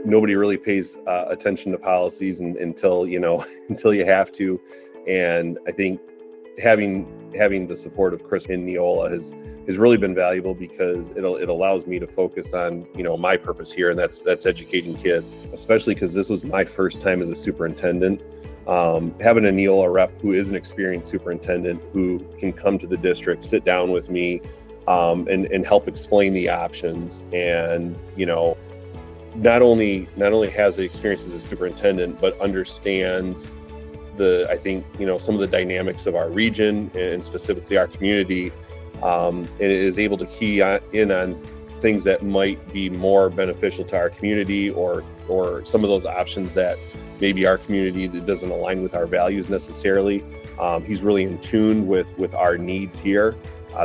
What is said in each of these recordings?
nobody really pays attention to policies until until you have to. And I think having the support of Chris and Neola has really been valuable, because it allows me to focus on my purpose here, and that's educating kids, especially because this was my first time as a superintendent. Having a Neola rep who is an experienced superintendent who can come to the district, sit down with me, and help explain the options, and not only has the experience as a superintendent, but understands I think some of the dynamics of our region and specifically our community, and is able to key in on things that might be more beneficial to our community, or some of those options that maybe our community that doesn't align with our values necessarily. He's really in tune with our needs here.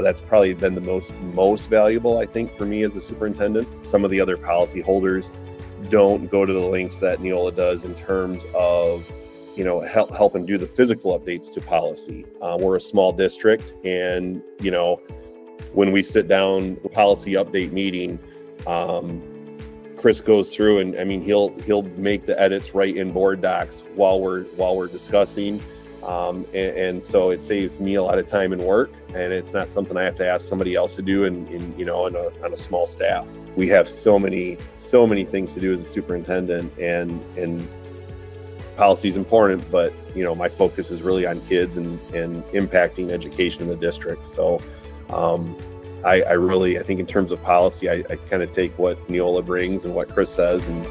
That's probably been the most valuable, I think, for me as a superintendent. Some of the other policy holders don't go to the lengths that Neola does in terms of help and do the physical updates to policy. We're a small district, and when we sit down policy update meeting, Chris goes through and he'll make the edits right in board docs while we're discussing, and so it saves me a lot of time and work, and it's not something I have to ask somebody else to do on a small staff. We have so many things to do as a superintendent, and policy is important, but my focus is really on kids and impacting education in the district. So I think in terms of policy, I kind of take what Neola brings and what Chris says, and